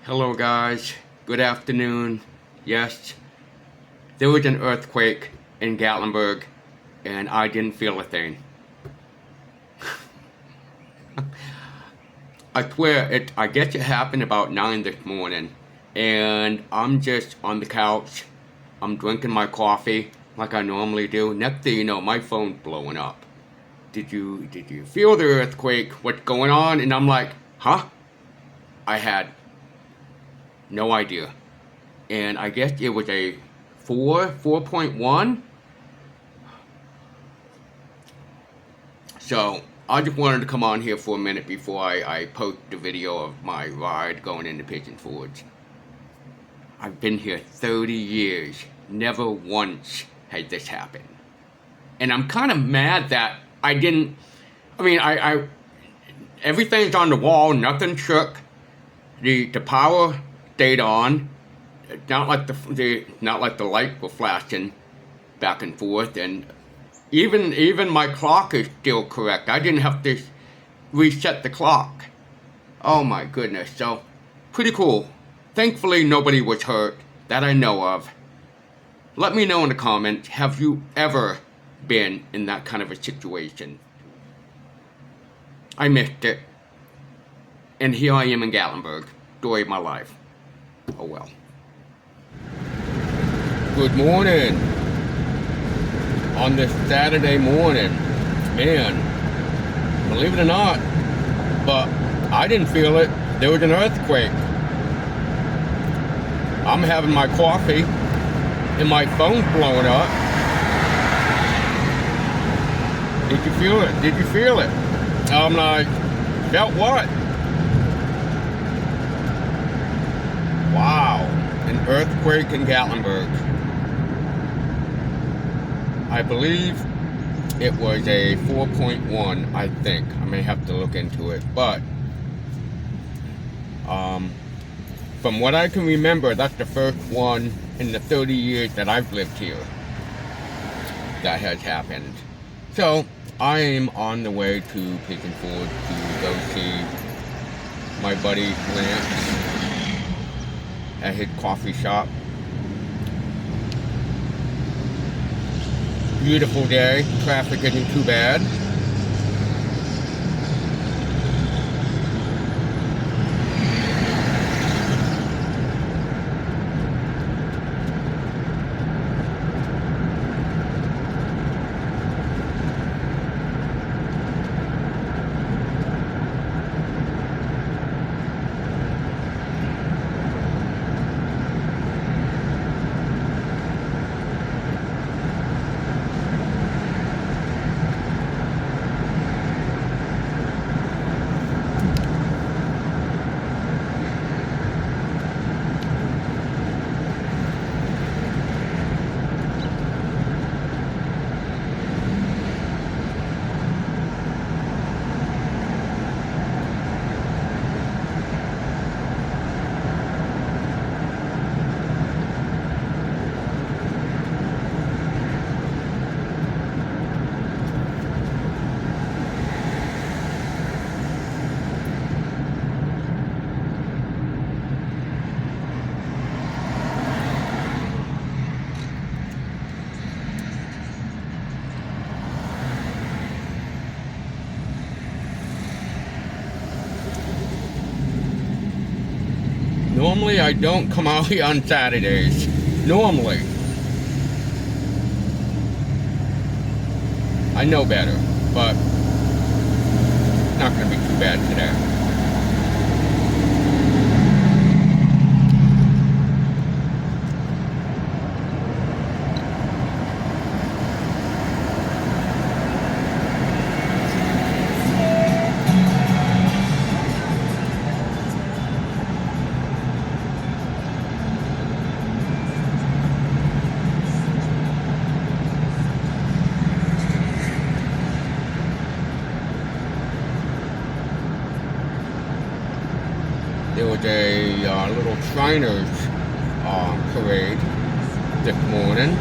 Hello guys, good afternoon. Yes, there was an earthquake in Gatlinburg and I didn't feel a thing. I swear, I guess it happened about 9 this morning and I'm just on the couch. I'm drinking my coffee like I normally do. Next thing you know, my phone's blowing up. Did you feel the earthquake? What's going on? And I'm like, huh? I had no idea. And I guess it was a 4.1. So I just wanted to come on here for a minute before I post the video of my ride going into Pigeon. I've been here 30 years. Never once has this happened. And I'm kind of mad that I didn't, I everything's on the wall, nothing shook. The power stayed on. Not like the light was flashing back and forth, and even my clock is still correct. I didn't have to reset the clock. Oh my goodness, so pretty cool. Thankfully nobody was hurt that I know of. Let me know in the comments, have you ever been in that kind of a situation? I missed it. And here I am in Gatlinburg. Story of my life. Oh well. Good morning. On this Saturday morning. Man, believe it or not, but I didn't feel it. There was an earthquake. I'm having my coffee and my phone's blowing up. Did you feel it? Did you feel it? I'm like, felt what? Wow, an earthquake in Gatlinburg. I believe it was a 4.1, I think. I may have to look into it, but from what I can remember, that's the first one in the 30 years that I've lived here that has happened. So I am on the way to Pigeon to go see my buddy Lance at his coffee shop. Beautiful day, traffic isn't too bad. Normally I don't come out here on Saturdays. Normally. I know better, but not going to be too bad today. There was a little Shriners parade this morning.